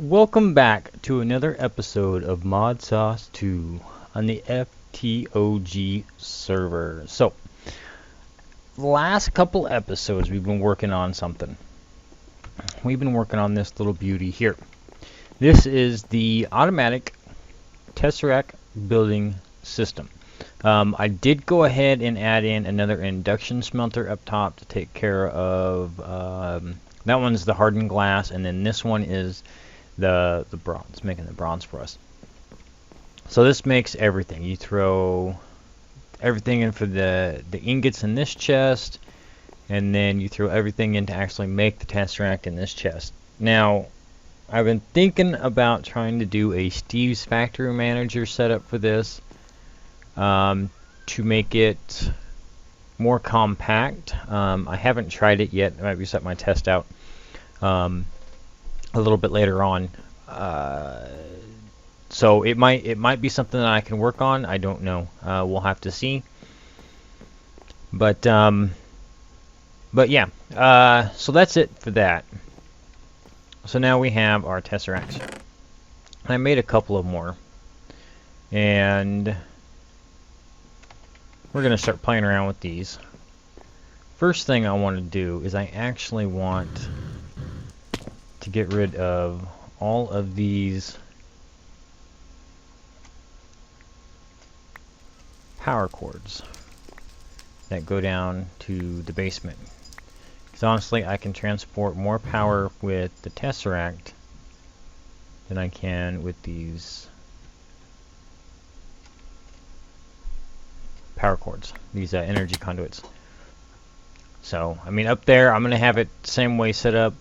Welcome back to another episode of Modsauce 2 on the FTOG server. So, the last couple episodes we've been working on something. We've been working on this little beauty here. This is the automatic Tesseract building system. I did go ahead and add in another induction smelter up top to take care of, that one's the hardened glass, and then this one is the bronze, making the bronze for us. So this makes everything. You throw everything in for the ingots in this chest, and then you throw everything in to actually make the Tesseract in this chest. Now, I've been thinking about trying to do a Steve's Factory Manager setup for this, to make it more compact. I haven't tried it yet. I might be setting my test out a little bit later on, so it might be something that I can work on. I don't know. We'll have to see. But yeah. So that's it for that. So now we have our Tesseracts. I made a couple of more, and we're gonna start playing around with these. First thing I want to do is I actually want to get rid of all of these power cords that go down to the basement. Because honestly, I can transport more power with the Tesseract than I can with these power cords, these energy conduits. So, I mean, up there, I'm going to have it the same way set up.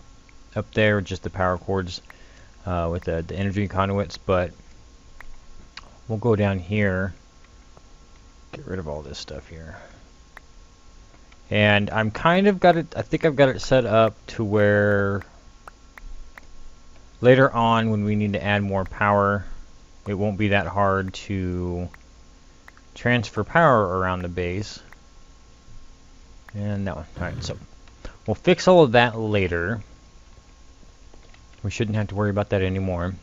Up there, just the power cords with the energy conduits, but we'll go down here, get rid of all this stuff here. And I'm kind of got it, I think I've got it set up to where later on when we need to add more power, it won't be that hard to transfer power around the base. And that one. Alright, so we'll fix all of that later. We shouldn't have to worry about that anymore.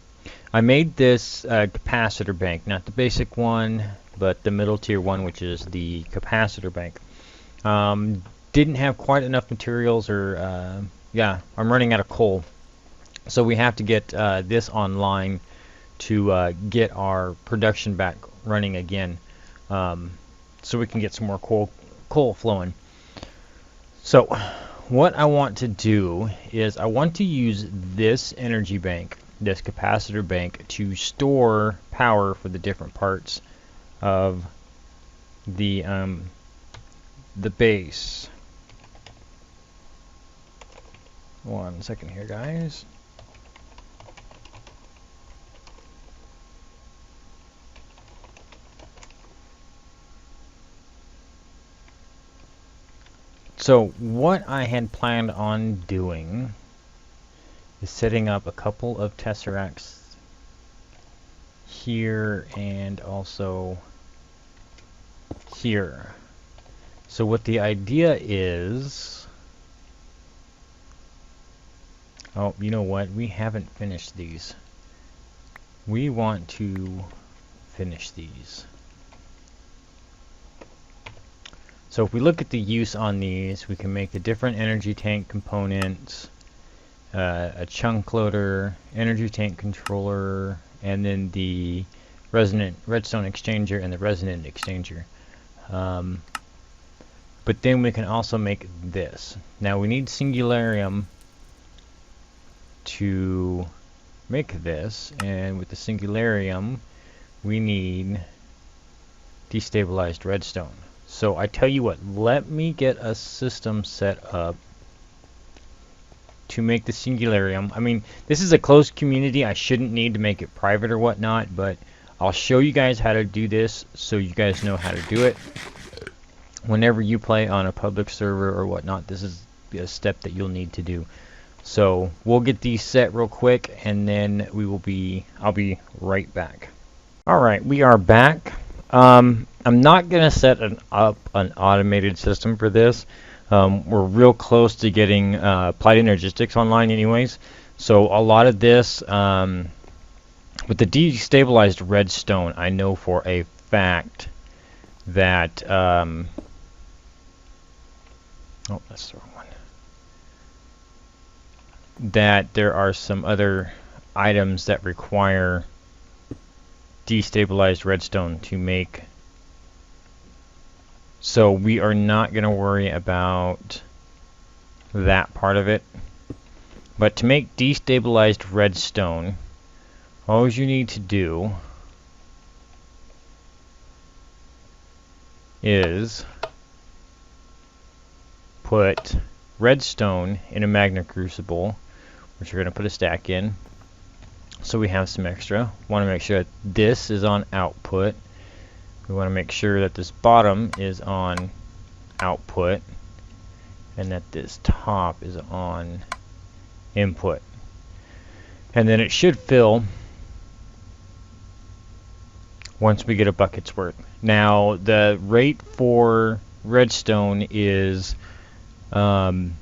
I made this capacitor bank, not the basic one, but the middle tier one, which is the capacitor bank. Didn't have quite enough materials, or yeah, I'm running out of coal. So we have to get this online to get our production back running again, so we can get some more coal flowing. So what I want to do is I want to use this energy bank, this capacitor bank, to store power for the different parts of the base. One second here, guys. So what I had planned on doing is setting up a couple of Tesseracts here and also here. So what the idea is, oh, you know what? We haven't finished these. We want to finish these. So if we look at the use on these, we can make the different energy tank components, a chunk loader, energy tank controller, and then the resonant redstone exchanger and the resonant exchanger. But then we can also make this. Now we need Singularium to make this, and with the Singularium we need destabilized redstone. So I tell you what, let me get a system set up to make the Singularium. I mean, this is a closed community. I shouldn't need to make it private or whatnot, but I'll show you guys how to do this so you guys know how to do it. Whenever you play on a public server or whatnot, this is a step that you'll need to do. So we'll get these set real quick, and then I'll be right back. Alright, we are back. I'm not going to set up an automated system for this. We're real close to getting Applied Energistics online anyways. So a lot of this, with the destabilized redstone, I know for a fact that, oh, that's the wrong one. That there are some other items that require destabilized redstone to make. So we are not going to worry about that part of it. But to make destabilized redstone, all you need to do is put redstone in a magma crucible, which we're going to put a stack in. So we have some extra. Want to make sure that this is on output. We want to make sure that this bottom is on output and that this top is on input. And then it should fill once we get a bucket's worth. Now the rate for redstone is 1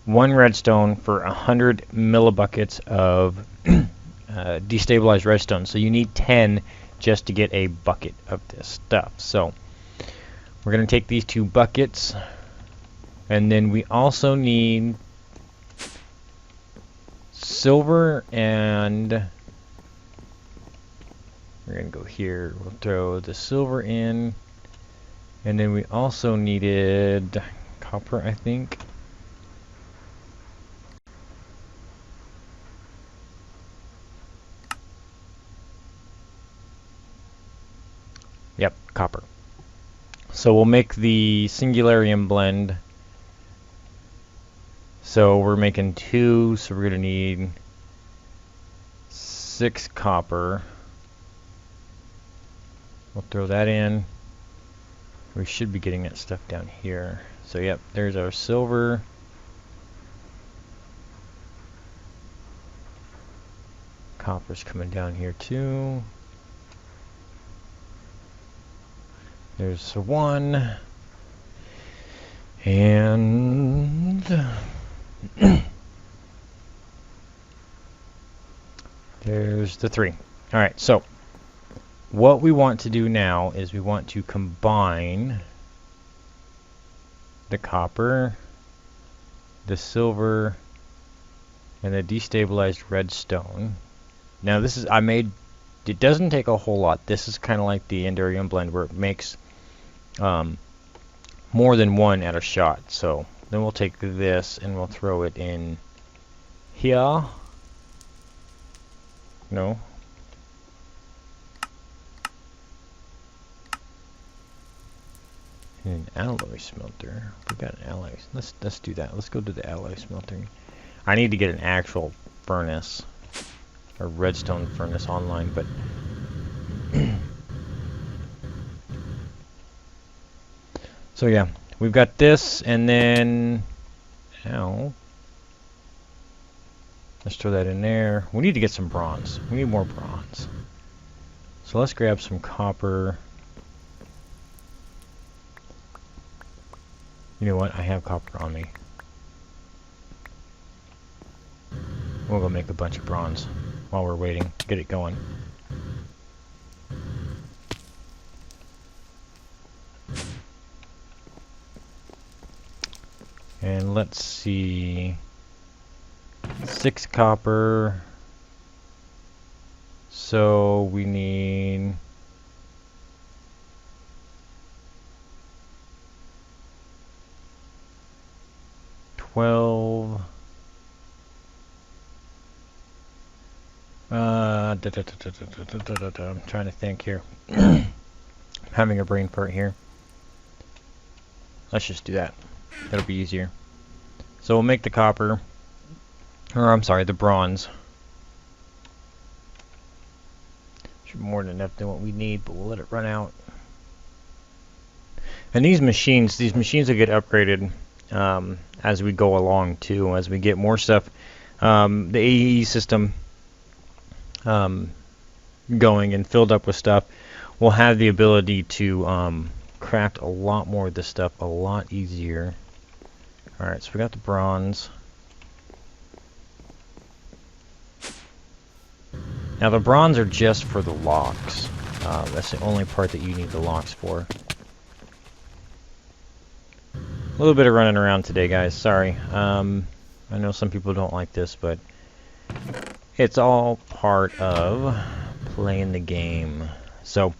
redstone for 100 millibuckets of destabilized redstone. So you need 10 just to get a bucket of this stuff. So we're going to take these 2 buckets, and then we also need silver, and we're going to go here. We'll throw the silver in, and then we also needed copper, I think. Yep, copper. So we'll make the Singularium blend. So we're making 2, so we're going to need 6 copper. We'll throw that in. We should be getting that stuff down here. So yep, there's our silver. Copper's coming down here too. There's 1. And there's the 3. Alright, so what we want to do now is we want to combine the copper, the silver, and the destabilized redstone. Now this is, it doesn't take a whole lot. This is kind of like the Enderium blend where it makes more than 1 at a shot. So then we'll take this and we'll throw it in here. No. An alloy smelter. We got an alloy. Let's do that. Let's go to the alloy smelting. I need to get an actual furnace, a redstone furnace online, but so yeah, we've got this, and then let's throw that in there. We need to get some bronze. We need more bronze. So let's grab some copper. You know what? I have copper on me. We'll go make a bunch of bronze while we're waiting to get it going. And let's see. 6 copper. So we need 12. I'm trying to think here. I'm having a brain fart here. Let's just do that. That'll be easier. So we'll make the copper, or I'm sorry, the bronze. Should be more than enough than what we need, but we'll let it run out. And these machines will get upgraded as we go along too, as we get more stuff. The AE system going and filled up with stuff, we'll have the ability to craft a lot more of this stuff a lot easier. Alright, so we got the bronze. Now the bronze are just for the locks. That's the only part that you need the locks for. A little bit of running around today, guys. Sorry. I know some people don't like this, but it's all part of playing the game. So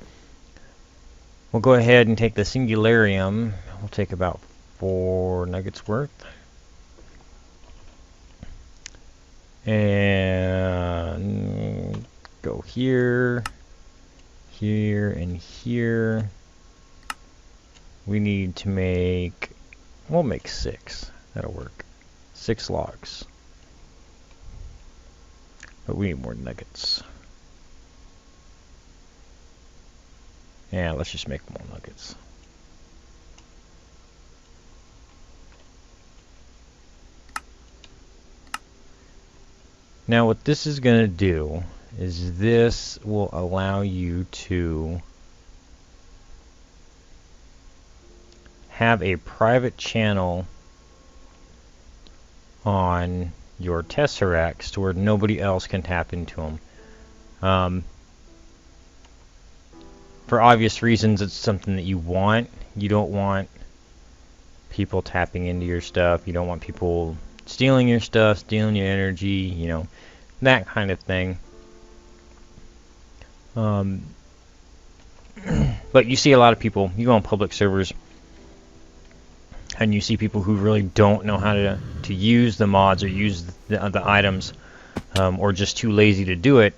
we'll go ahead and take the Singularium. We'll take about 4 nuggets worth. And go here, here, and here. We need to make, we'll make 6. That'll work. 6 logs. But we need more nuggets. Yeah, let's just make more nuggets. Now what this is going to do is this will allow you to have a private channel on your tesseracts to where nobody else can tap into them. For obvious reasons, it's something that you want. You don't want people tapping into your stuff. You don't want people stealing your stuff, stealing your energy, you know, that kind of thing. But you see a lot of people, you go on public servers, and you see people who really don't know how to use the mods or use the items, or just too lazy to do it.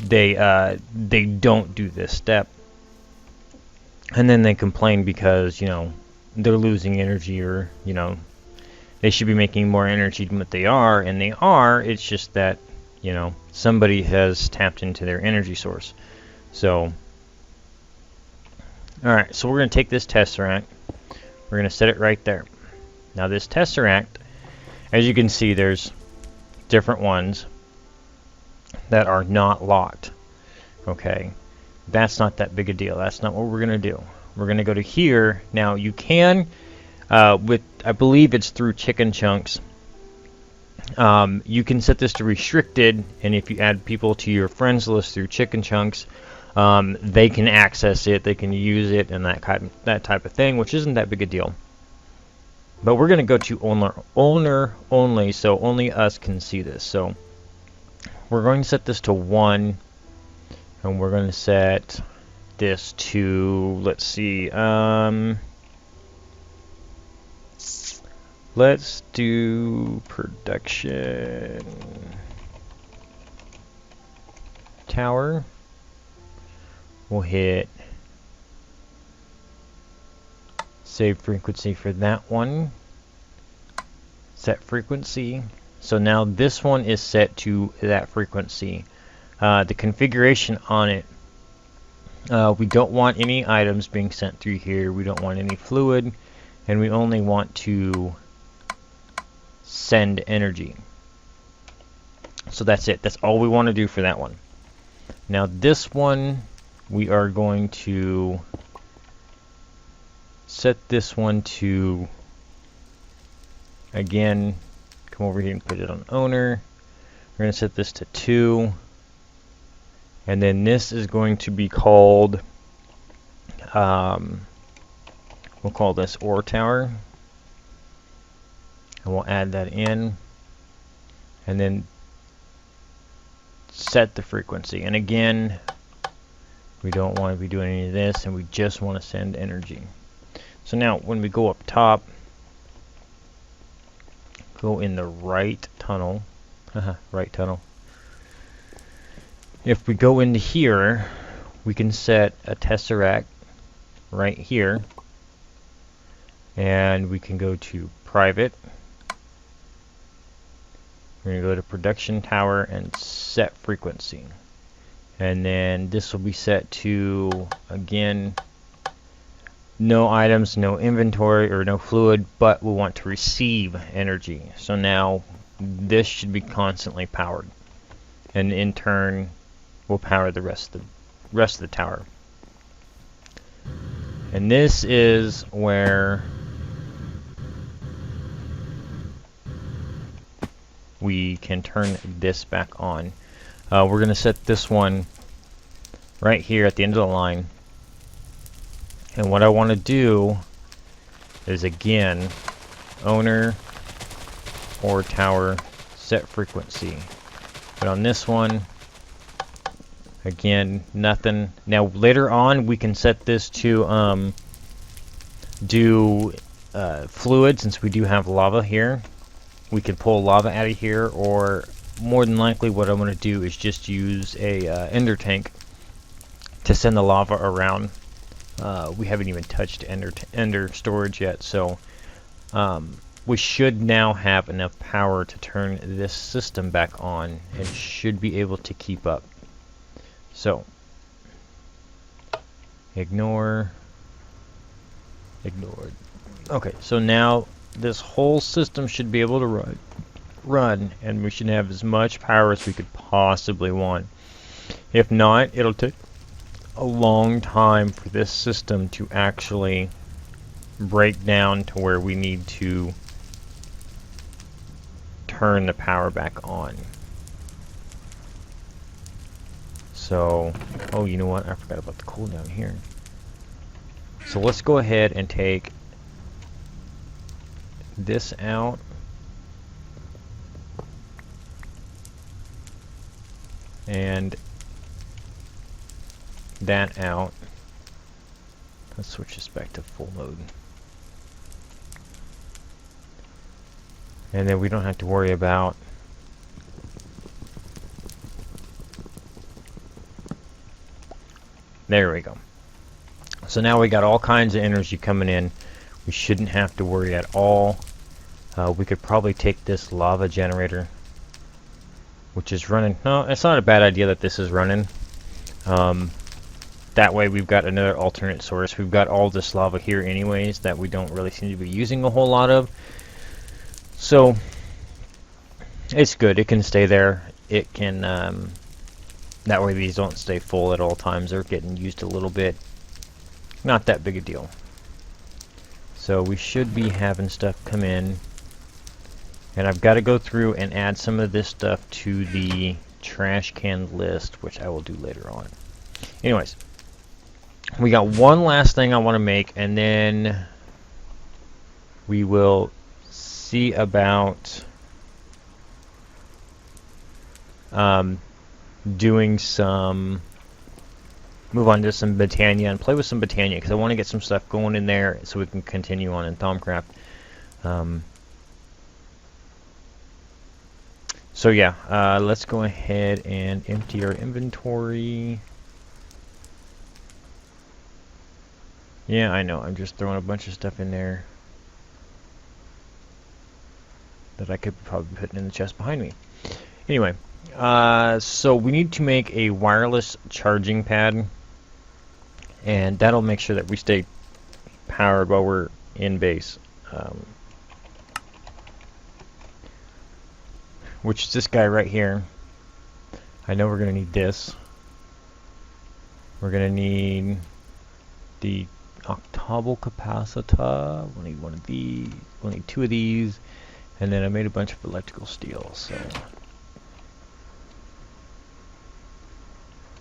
They don't do this step, and then they complain because, you know, they're losing energy, or, you know, they should be making more energy than what they are, and they are. It's just that, you know, somebody has tapped into their energy source. So, alright, so we're going to take this Tesseract. We're going to set it right there. Now this Tesseract, as you can see, there's different ones that are not locked. Okay, that's not that big a deal. That's not what we're going to do. We're going to go to here. Now you can, with, I believe it's through Chicken Chunks, you can set this to restricted, and if you add people to your friends list through Chicken Chunks, they can access it, they can use it, and that type of thing, which isn't that big a deal. But we're going to go to owner only, so only us can see this. So we're going to set this to 1, and we're going to set this to, let's see, let's do production tower. We'll hit save frequency for that one. Set frequency. So now this one is set to that frequency. The configuration on it, we don't want any items being sent through here. We don't want any fluid, and we only want to send energy. So that's it. That's all we want to do for that one. Now this one, we are going to set this one to, again, come over here and put it on owner. We're going to set this to 2. And then this is going to be called, we'll call this ore tower. And we'll add that in. And then set the frequency. And again, we don't want to be doing any of this, and we just want to send energy. So now when we go up top, go in the right tunnel. Right tunnel. If we go into here, we can set a Tesseract right here, and we can go to private. We're going to go to production tower and set frequency. And then this will be set to, again, no items, no inventory, or no fluid, but we want to receive energy. So now this should be constantly powered. And in turn, will power the rest of the tower. And this is where we can turn this back on. We're going to set this one right here at the end of the line. And what I want to do is, again, owner or tower set frequency. But on this one, again, nothing. Now later on we can set this to do fluid, since we do have lava here. We can pull lava out of here, or more than likely what I'm going to do is just use a ender tank to send the lava around. We haven't even touched ender storage yet, so we should now have enough power to turn this system back on and should be able to keep up. So ignored. Okay, so now this whole system should be able to run, and we should have as much power as we could possibly want. If not, it'll take a long time for this system to actually break down to where we need to turn the power back on. So, oh, you know what? I forgot about the cooldown here. So let's go ahead and take this out. And that out. Let's switch this back to full mode. And then we don't have to worry about there we go. So now we got all kinds of energy coming in. We shouldn't have to worry at all. We could probably take this lava generator, which is running. No, it's not a bad idea that this is running. That way we've got another alternate source. We've got all this lava here anyways that we don't really seem to be using a whole lot of. So it's good. It can stay there. It can, that way these don't stay full at all times. They're getting used a little bit. Not that big a deal. So we should be having stuff come in. And I've got to go through and add some of this stuff to the trash can list, which I will do later on. Anyways, we got one last thing I want to make, and then we will see about doing some, move on to some Botania and play with some Botania, because I want to get some stuff going in there so we can continue on in Thaumcraft. So yeah, let's go ahead and empty our inventory. Yeah, I know, I'm just throwing a bunch of stuff in there that I could probably be putting in the chest behind me. Anyway, so we need to make a wireless charging pad, and that'll make sure that we stay powered while we're in base. Which is this guy right here. I know we're going to need this. We're going to need the octable capacitor. We'll need one of these. We'll need two of these. And then I made a bunch of electrical steel.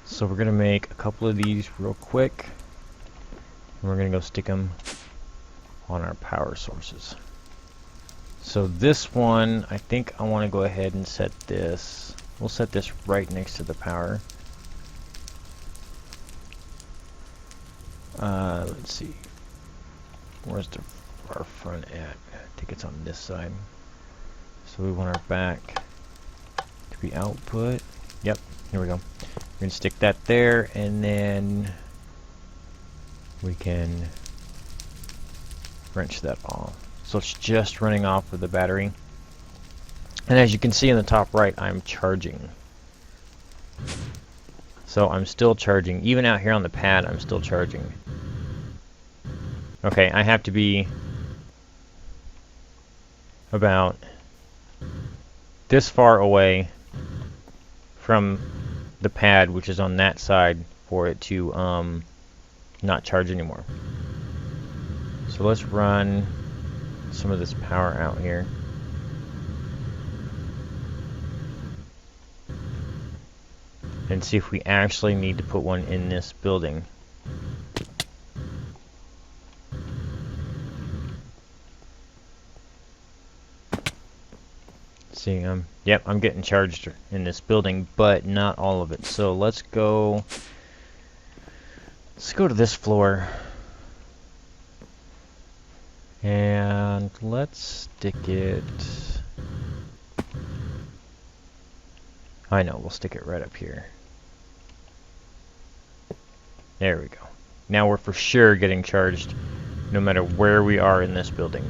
So we're going to make a couple of these real quick. And we're going to go stick them on our power sources. So this one, I think I want to go ahead and set this. We'll set this right next to the power. Let's see. Where's our front at? I think it's on this side. So we want our back to be output. Yep, here we go. We're going to stick that there, and then we can wrench that off. So it's just running off of the battery. And as you can see in the top right, I'm charging. So I'm still charging. Even out here on the pad, I'm still charging. Okay, I have to be about this far away from the pad, which is on that side, for it to not charge anymore. So let's run some of this power out here. And see if we actually need to put one in this building. See, yep, I'm getting charged in this building, but not all of it. So let's go to this floor. And let's stick it... I know, we'll stick it right up here. There we go. Now we're for sure getting charged no matter where we are in this building.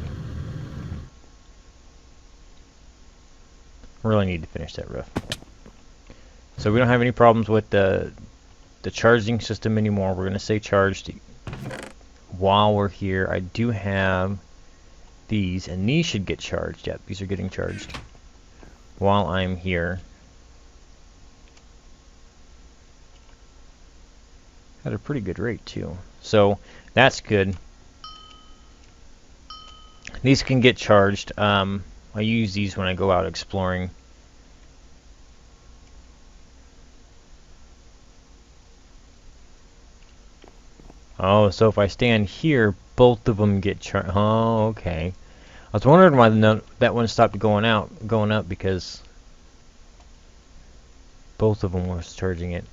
Really need to finish that roof. So we don't have any problems with the charging system anymore. We're going to stay charged while we're here. I do have these, and these should get charged. Yep, these are getting charged while I'm here. At a pretty good rate too. So that's good. These can get charged. I use these when I go out exploring. Oh, so if I stand here, both of them get charged. Oh, okay. I was wondering why that one stopped going up, because both of them was charging it.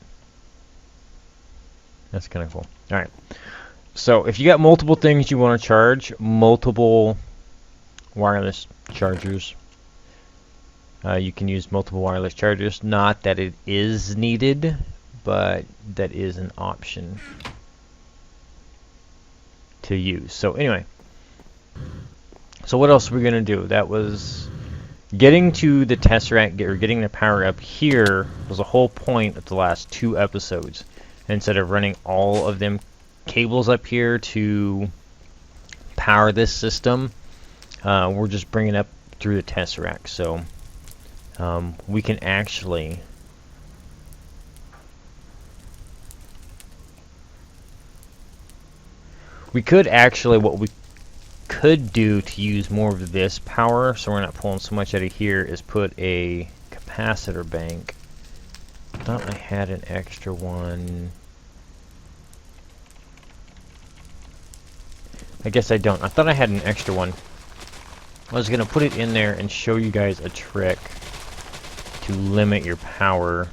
That's kind of cool. Alright. So if you got multiple things you want to charge, multiple wireless chargers, you can use multiple wireless chargers. Not that it is needed, but that is an option to use. So anyway, so what else are we going to do? That was getting to the Tesseract, or getting the power up here was the whole point of the last 2 episodes. Instead of running all of them cables up here to power this system, we're just bringing it up through the Tesseract. So we can actually what we could do to use more of this power, so we're not pulling so much out of here, is put a capacitor bank. I thought I had an extra one. I guess I don't. I thought I had an extra one. I was going to put it in there and show you guys a trick to limit your power.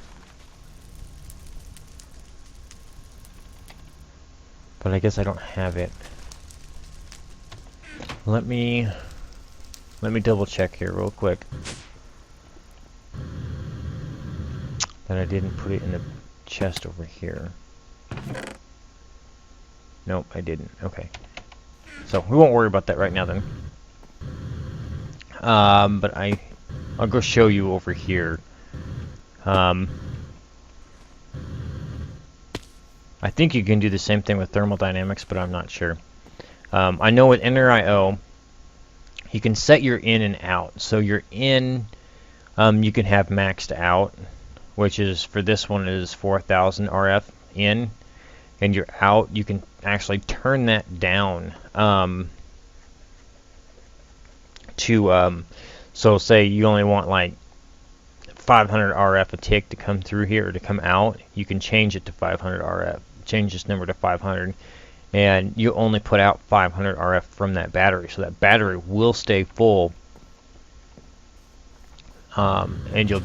But I guess I don't have it. Let me double check here real quick. That I didn't put it in the chest over here. Nope, I didn't. Okay. So we won't worry about that right now then. But I'll go show you over here. I think you can do the same thing with thermodynamics, but I'm not sure. I know with NRIO, you can set your in and out. So your in, you can have maxed out, which is, for this one, is 4000 RF in. And your out, you can actually turn that down to, so say you only want like 500 RF a tick to come through here or to come out, you can change it to 500 RF. Change this number to 500, and you only put out 500 RF from that battery, so that battery will stay full, and you're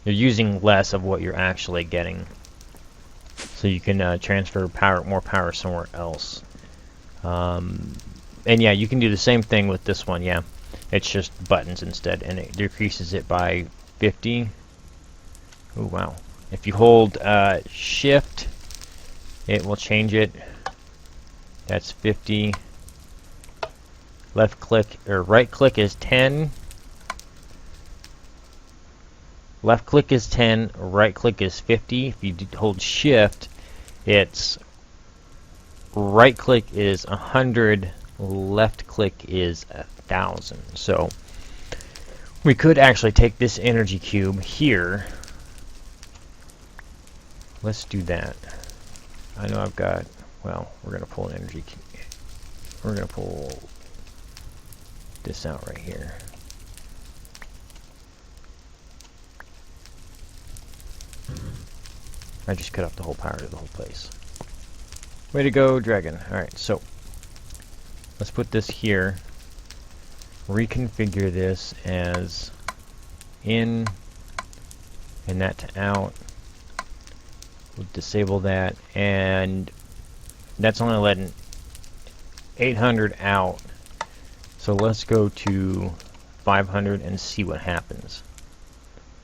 using less of what you're actually getting. So you can transfer more power somewhere else. And yeah, you can do the same thing with this one. Yeah, it's just buttons instead, and it decreases it by 50. Oh wow! If you hold Shift, it will change it. That's 50. Left click or right click is 10. Left click is 10. Right click is 50. If you hold Shift, it's right click is 100. Left click is 1000. So we could actually take this energy cube here let's do that. I know I've got, well, we're going to pull an energy key. We're going to pull this out right here. I just cut off the whole power to the whole place. Way to go, Dragon. Alright, so let's put this here. Reconfigure this as in and that to out. We'll disable that, and that's only letting 800 out. So let's go to 500 and see what happens.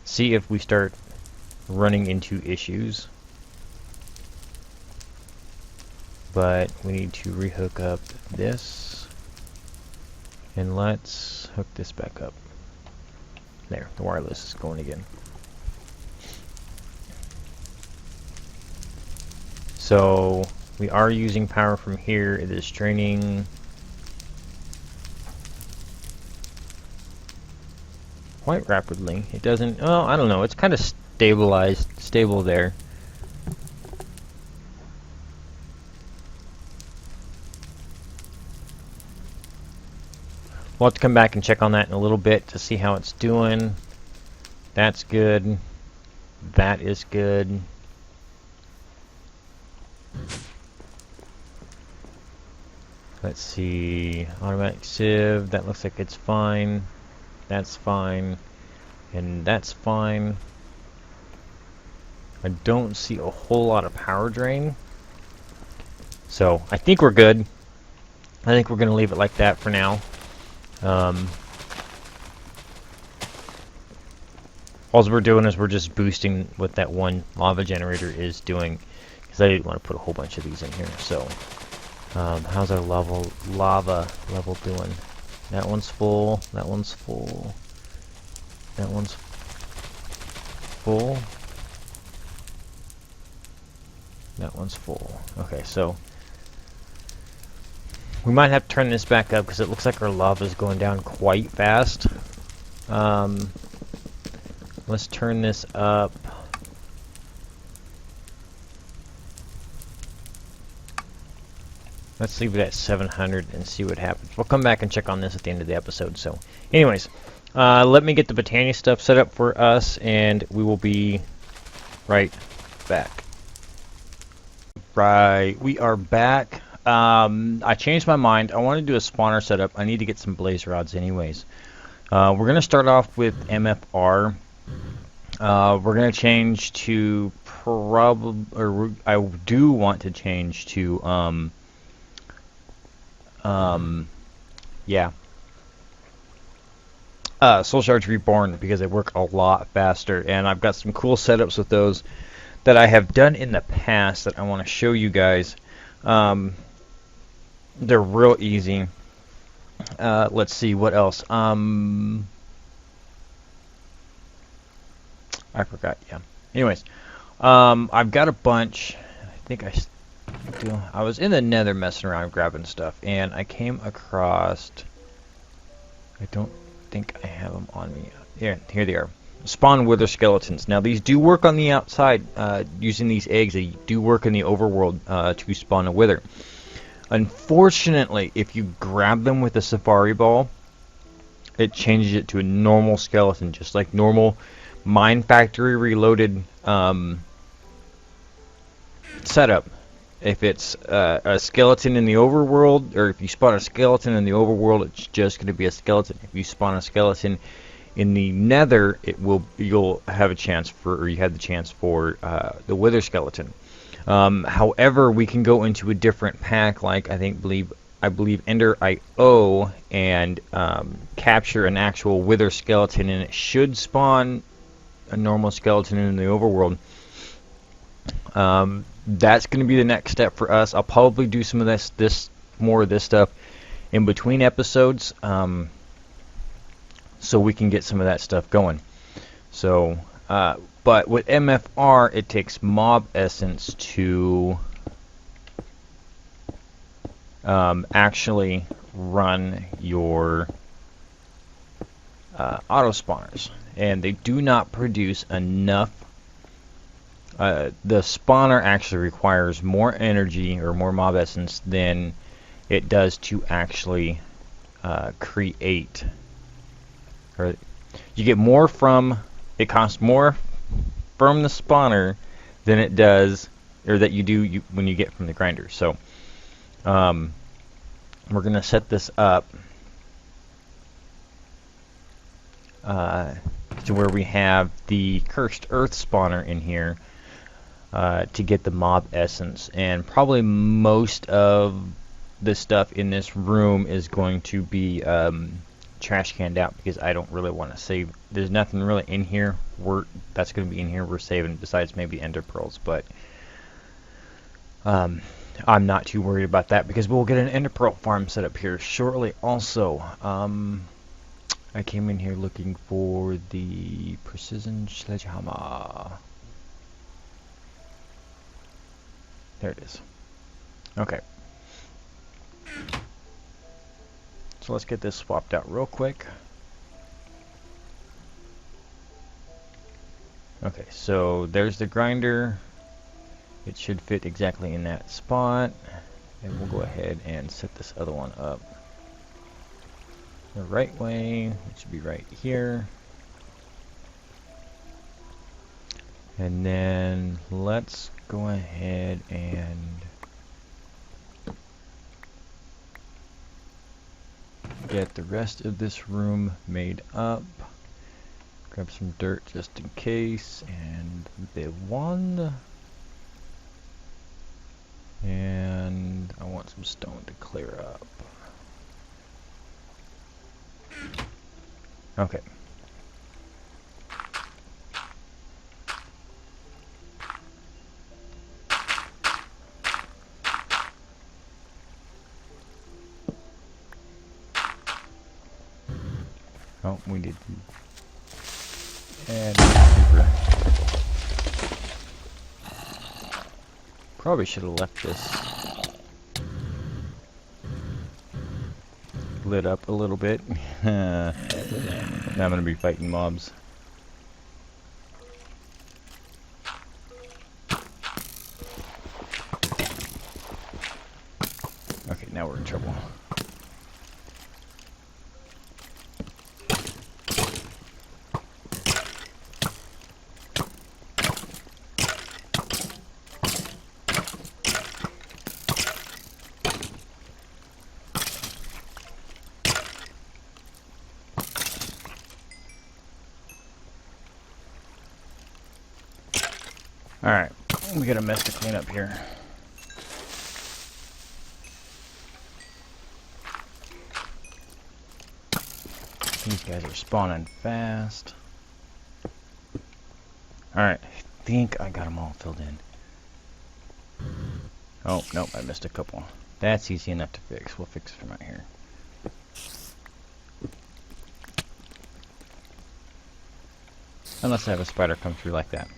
See if we start running into issues. But we need to rehook up this, and let's hook this back up. There, the wireless is going again. So we are using power from here. It is draining quite rapidly. It doesn't, oh, I don't know, it's kind of stable there. We'll have to come back and check on that in a little bit to see how it's doing. That's good. That is good. Let's see, automatic sieve, that looks like it's fine. That's fine. And that's fine. I don't see a whole lot of power drain. So, I think we're good. I think we're going to leave it like that for now. All we're doing is we're just boosting what that one lava generator is doing, because I didn't want to put a whole bunch of these in here. So, how's our lava level doing? That one's full. That one's full. That one's full. That one's full. Okay, so we might have to turn this back up because it looks like our lava is going down quite fast. Let's turn this up. Let's leave it at 700 and see what happens. We'll come back and check on this at the end of the episode. So, anyways, let me get the Botania stuff set up for us, and we will be right back. Right, we are back. I changed my mind. I want to do a spawner setup. I need to get some blaze rods anyways. We're going to start off with MFR. We're going to change to I do want to change to, yeah. Soul Shards Reborn, because they work a lot faster, and I've got some cool setups with those that I have done in the past that I want to show you guys. They're real easy. Let's see, what else? I forgot, yeah. Anyways, I've got a bunch. I think I was in the nether messing around grabbing stuff, and I came across, I don't think I have them on me. Here they are. Spawn wither skeletons. Now these do work on the outside, using these eggs. They do work in the overworld to spawn a wither. Unfortunately, if you grab them with a safari ball, it changes it to a normal skeleton, just like normal Mine Factory Reloaded setup. If it's a skeleton in the overworld, or if you spawn a skeleton in the overworld, it's just going to be a skeleton. If you spawn a skeleton in the nether, you'll have a chance for, or you had the chance for the wither skeleton. However, we can go into a different pack, like I believe Ender IO, and capture an actual wither skeleton, and it should spawn a normal skeleton in the overworld. That's going to be the next step for us. I'll probably do some of more of this stuff in between episodes, so we can get some of that stuff going. So, but with MFR, it takes mob essence to actually run your auto spawners, and they do not produce enough the spawner actually requires more energy or more mob essence than it does to actually create. Or you get more from, it costs more from the spawner than it does, or that you do when you get from the grinder. So we're gonna set this up to where we have the cursed earth spawner in here to get the mob essence, and probably most of the stuff in this room is going to be trash canned out because I don't really want to save. There's nothing really in here that's going to be in here we're saving besides maybe ender pearls, but I'm not too worried about that because we'll get an ender pearl farm set up here shortly. Also, I came in here looking for the precision sledgehammer. There it is. Okay. So let's get this swapped out real quick. Okay, so there's the grinder. It should fit exactly in that spot. And we'll go ahead and set this other one up the right way. It should be right here. And then let's go ahead and get the rest of this room made up. Grab some dirt just in case, and the one. And I want some stone to clear up. Okay. Oh, we did add creeper. Probably should have left this lit up a little bit. Now I'm gonna be fighting mobs. Okay, now we're in trouble. Alright, we got a mess to clean up here. These guys are spawning fast. Alright, I think I got them all filled in. Oh, nope, I missed a couple. That's easy enough to fix. We'll fix it from right here. Unless I have a spider come through like that.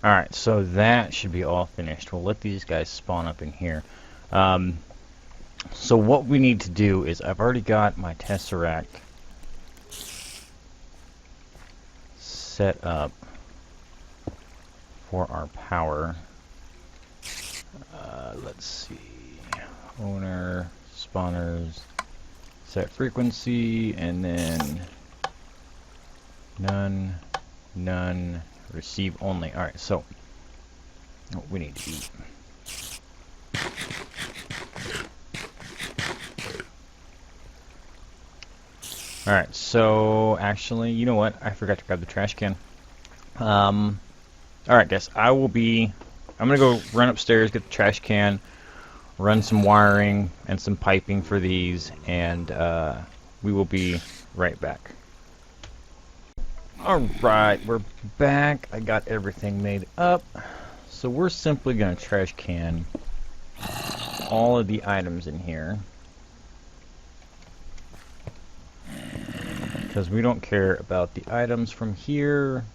Alright, so that should be all finished. We'll let these guys spawn up in here. So what we need to do is, I've already got my Tesseract set up for our power. Let's see. Owner, spawners, set frequency, and then none, none. Receive only. Alright, so what we need to eat. Alright, so actually, you know what? I forgot to grab the trash can. Alright guys, I'm gonna go run upstairs, get the trash can, run some wiring and some piping for these, and we will be right back. Alright, we're back. I got everything made up. So we're simply going to trash can all of the items in here, because we don't care about the items from here.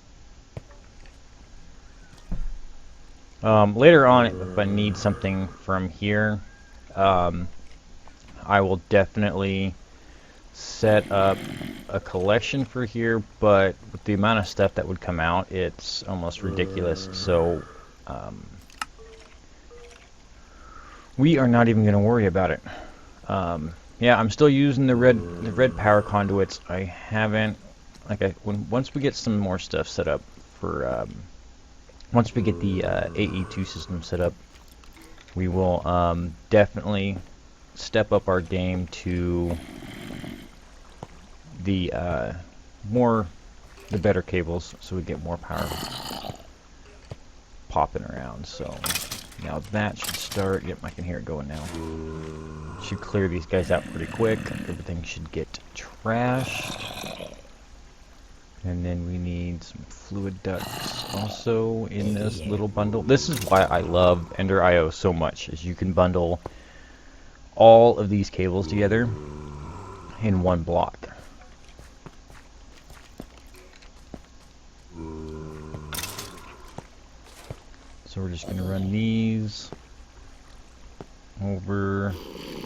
Later on, if I need something from here, I will definitely set up a collection for here, but with the amount of stuff that would come out, it's almost ridiculous. So we are not even going to worry about it. Yeah, I'm still using the red power conduits. I haven't, once we get some more stuff set up for once we get the AE2 system set up, we will definitely step up our game to the the better cables, so we get more power popping around. So now that should start. Yep, I can hear it going now. Should clear these guys out pretty quick. Everything should get trashed. And then we need some fluid ducts also in this little bundle. This is why I love Ender IO so much, is you can bundle all of these cables together in one block. So we're just going to run these over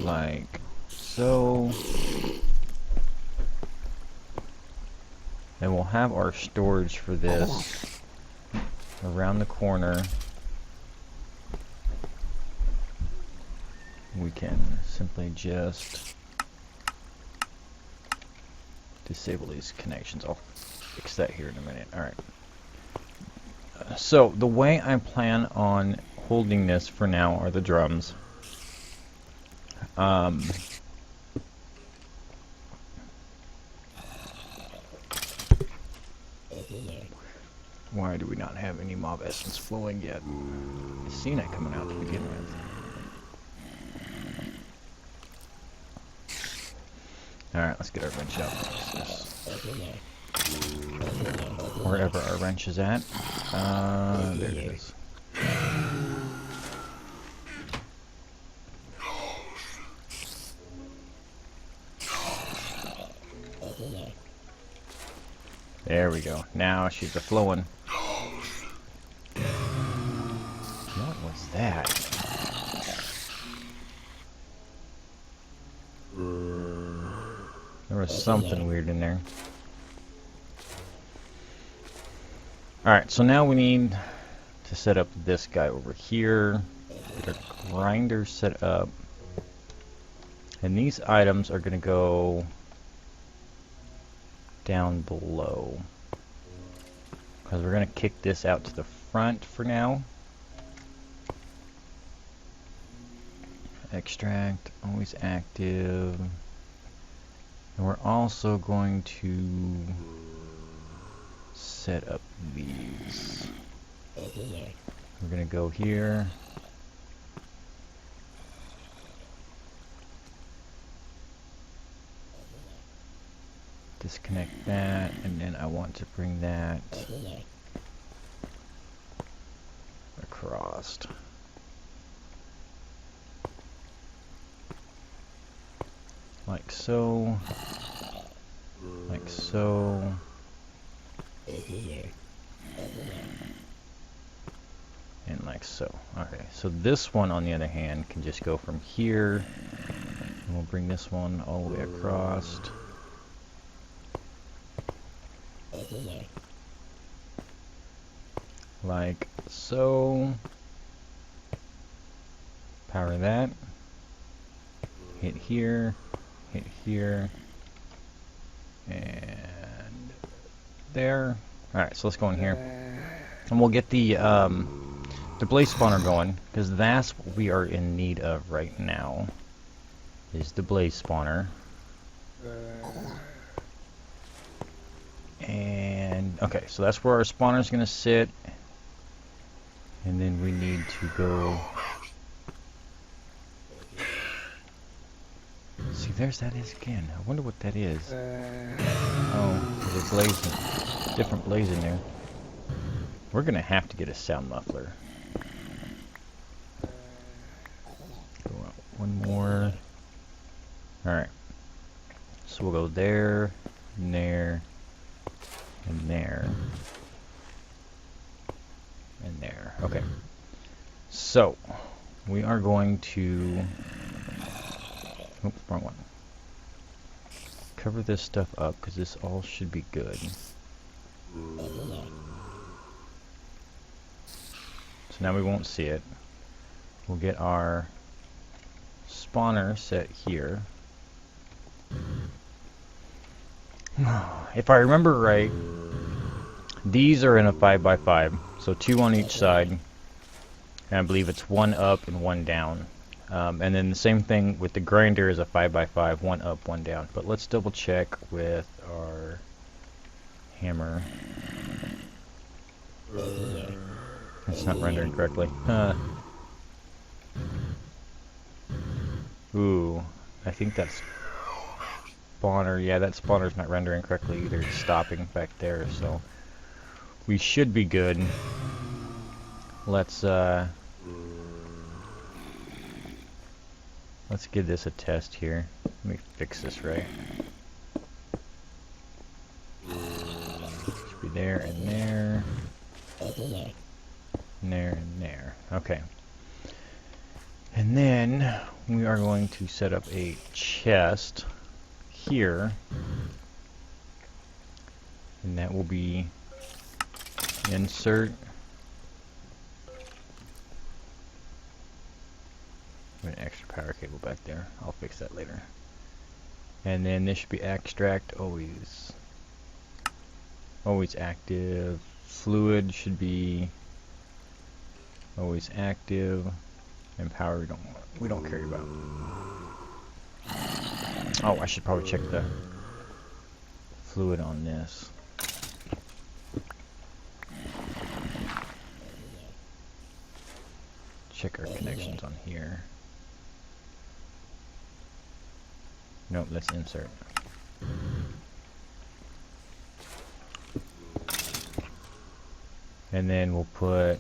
like so. And we'll have our storage for this around the corner. We can simply just disable these connections. I'll fix that here in a minute. Alright. So the way I plan on holding this for now are the drums. Why do we not have any mob essence flowing yet? I've seen it coming out to begin with. Alright, let's get our wrench out. Wherever our wrench is at. There it is. There we go. Now she's flowing. What was that? There was something weird in there. Alright, so now we need to set up this guy over here. Get our grinder set up. And these items are going to go down below, because we're going to kick this out to the front for now. Extract, always active. And we're also going to set up these. We're going to go here. Disconnect that, and then I want to bring that across. Like so. Like so. And like so. Okay, so this one on the other hand can just go from here, and we'll bring this one all the way across. Like so. Power that. Hit here. Hit here. And there. Alright, so let's go in here. And we'll get the blaze spawner going, because that's what we are in need of right now. Is the blaze spawner. And okay, so that's where our spawner is going to sit, and then we need to go. See, there's that is again. I wonder what that is. Oh, there's a blaze, different blaze in there. We're going to have to get a sound muffler. Go out one more. All right. So we'll go there, and there. And there. And there. Okay. So, we are going to Oops, wrong one. Cover this stuff up, because this all should be good. So now we won't see it. We'll get our spawner set here. If I remember right, these are in a 5x5, so 2 on each side, and I believe it's 1 up and 1 down. And then the same thing with the grinder is a 5x5, 1 up, 1 down. But let's double check with our hammer. It's not rendering correctly. Ooh, I think that's spawner. Yeah, that spawner's not rendering correctly either. It's stopping back there, so we should be good. Let's give this a test here. Let me fix this right. Should be there and there. And there and there. Okay. And then we are going to set up a chest here. And that will be insert. An extra power cable back there. I'll fix that later. And then this should be extract always active. Fluid should be always active, and power we don't care about. Oh, I should probably check the fluid on this. Check our connections on here. Nope, let's insert. And then we'll put...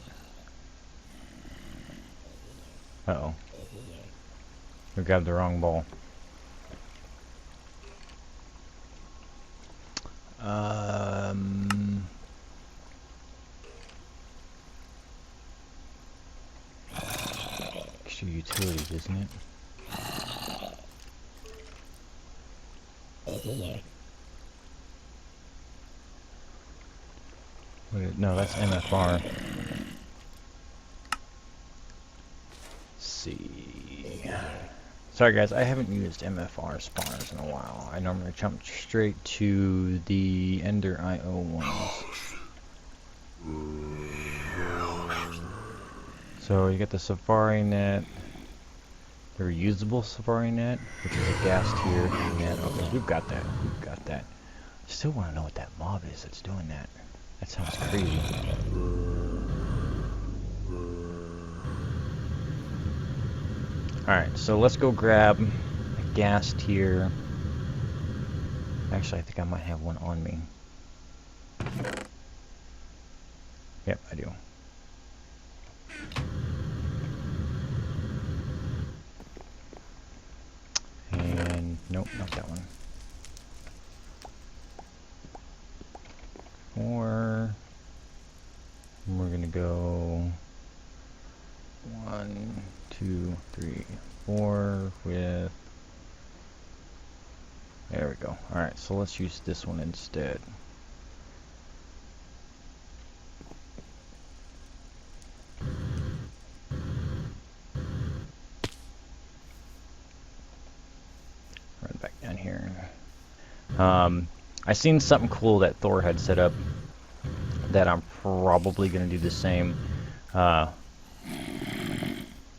Uh-oh. We grabbed the wrong ball. Extra utilities, isn't it? No, that's MFR. Let's see. Sorry guys, I haven't used MFR spawners in a while. I normally jump straight to the Ender IO ones. So you get the Safari net, the reusable Safari net, which is a gas tier net. Okay, we've got that. We've got that. I still want to know what that mob is that's doing that. That sounds crazy. Alright, so let's go grab a gas tier. Actually, I think I might have one on me. Yep, I do. And nope, not that one. Or we're gonna go 1, 2, 3, 4 with. There we go. Alright, so let's use this one instead. Run back down here. I seen something cool that Thor had set up that I'm probably going to do the same. We're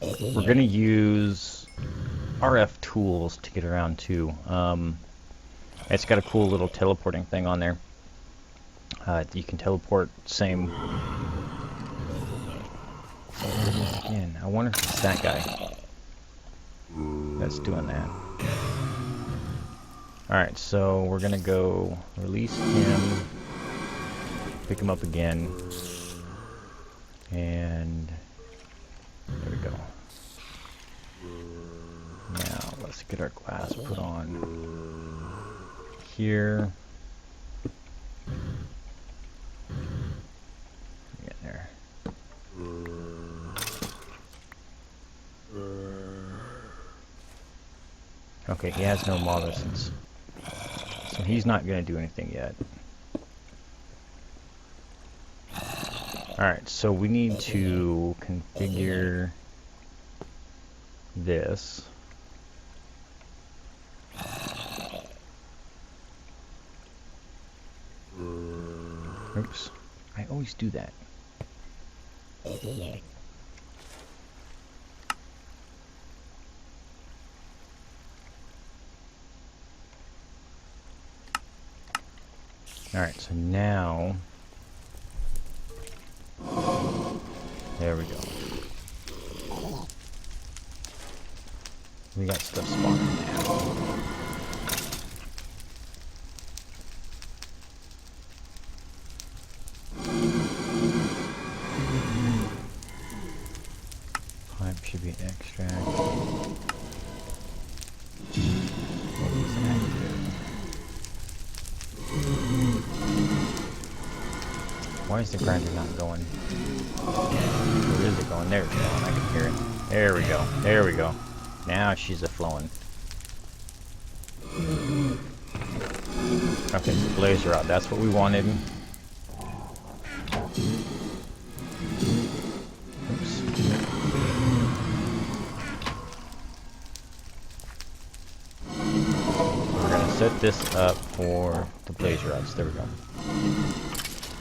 going to use RF tools to get around too. It's got a cool little teleporting thing on there. You can teleport same. Again, I wonder if it's that guy that's doing that. Alright, so we're gonna go release him, pick him up again, and there we go. Now let's get our glass put on here. Get there. Okay, he has no Modsauce, so he's not going to do anything yet. Alright, so we need to configure this. Oops, I always do that. Alright, so now... There we go. We got stuff spawning now. Pipe should be extract. What is active? Why is the grinder not going? Where is it going? There it's going. I can hear it. There we go. There we go. Now she's a-flowing. Okay, blaze rod. That's what we wanted. Oops. We're going to set this up for the blaze rods. There we go.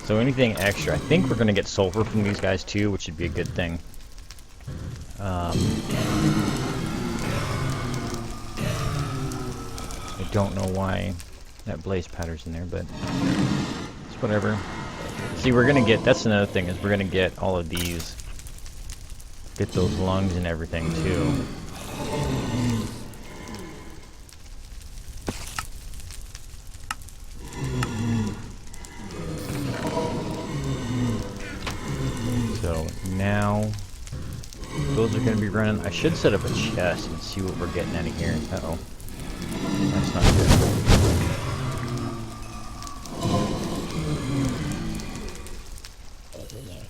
So anything extra, I think we're going to get sulfur from these guys too, which would be a good thing. I don't know why that blaze powder's in there, but it's whatever. See, we're going to get, that's another thing, is we're going to get all of these, get those lungs and everything too. So now those are going to be running. I should set up a chest and see what we're getting out of here. Uh-oh. That's not good.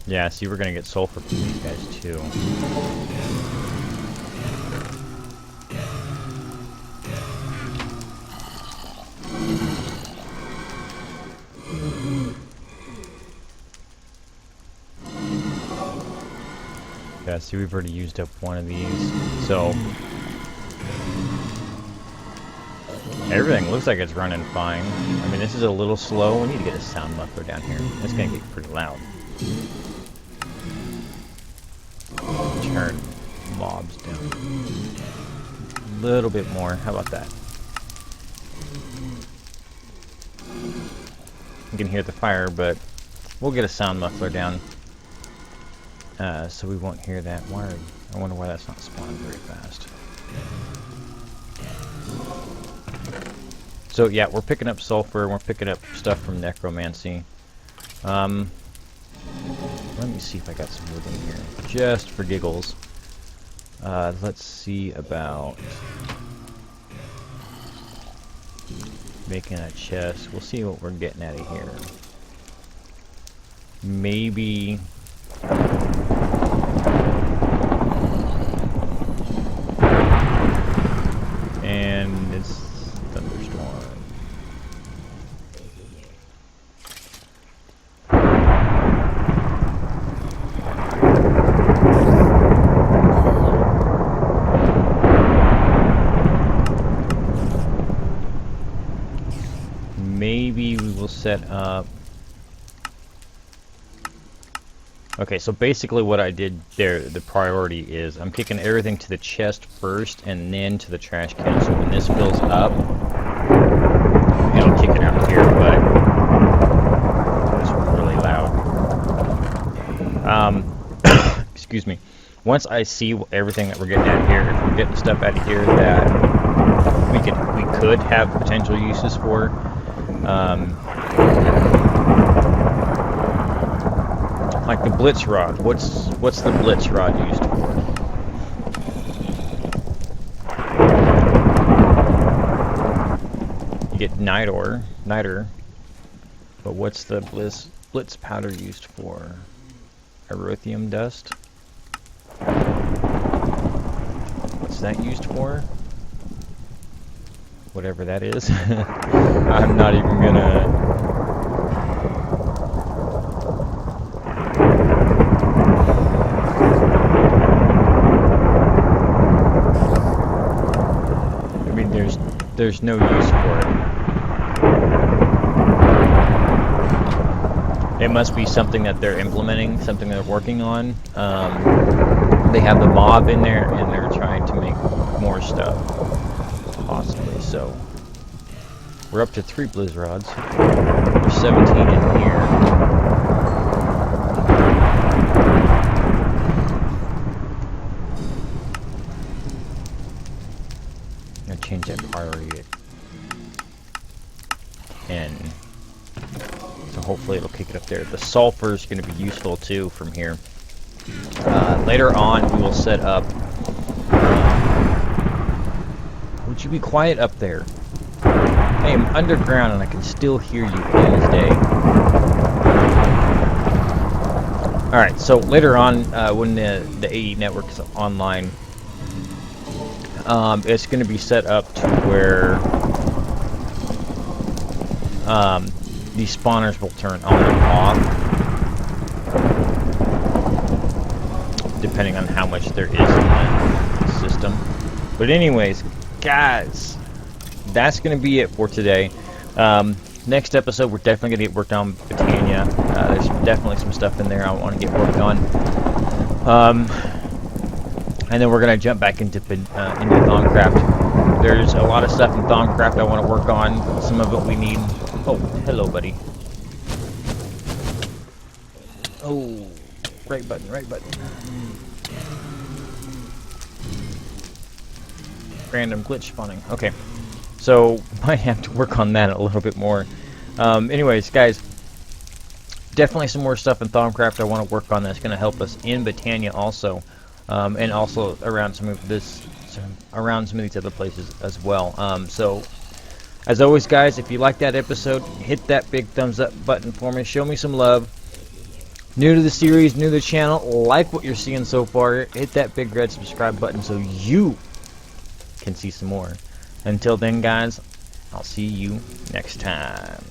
Yeah, see, we're going to get sulfur from these guys too. Yeah, see, we've already used up one of these, so everything looks like it's running fine. I mean, this is a little slow. We need to get a sound muffler down here. It's gonna get pretty loud. Turn mobs down a little bit more. How about that? You can hear the fire, but we'll get a sound muffler down. So we won't hear that. I wonder why that's not spawning very fast. So yeah, we're picking up sulfur. We're picking up stuff from necromancy. Let me see if I got some wood in here, just for giggles. Let's see about making a chest. We'll see what we're getting out of here. Maybe. And it's thunderstorm. Maybe we will set up. Okay, so basically what I did there, the priority is I'm kicking everything to the chest first and then to the trash can. So when this fills up, it'll kick it out here, but it's really loud. Excuse me. Once I see everything that we're getting out of here, if we're getting stuff out of here that we could have potential uses for, like the blitz rod. What's the blitz rod used for? You get niter, but what's the blitz powder used for? Erythium dust. What's that used for? whatever that is. I'm not even gonna... I mean, there's no use for it. It must be something that they're implementing, something they're working on. They have the mob in there, and they're trying to make more stuff, possibly. So we're up to 3 Blizzrods. There's 17 in here. I'm gonna change that priority to 10. So hopefully it'll kick it up there. The sulfur is going to be useful too from here. Later on, we will set up... would you be quiet up there? I am underground and I can still hear you plain as day. Alright, so later on, when the AE network is online, it's going to be set up to where these spawners will turn on and off, depending on how much there is in the system. But anyways, guys, that's going to be it for today. Next episode, we're definitely going to get worked on Britannia. There's definitely some stuff in there I want to get worked on. And then we're going to jump back into Thaumcraft. There's a lot of stuff in Thaumcraft I want to work on. Some of it we need... Oh, hello, buddy. Oh, right button, right button. Random glitch spawning. Okay, so might have to work on that a little bit more. Anyways, guys, definitely some more stuff in Thaumcraft I want to work on that's going to help us in Britannia also, and also around some of these other places as well. So, as always, guys, if you like that episode, hit that big thumbs up button for me. Show me some love. New to the series, new to the channel, like what you're seeing so far. Hit that big red subscribe button so you can see some more. Until then, guys, I'll see you next time.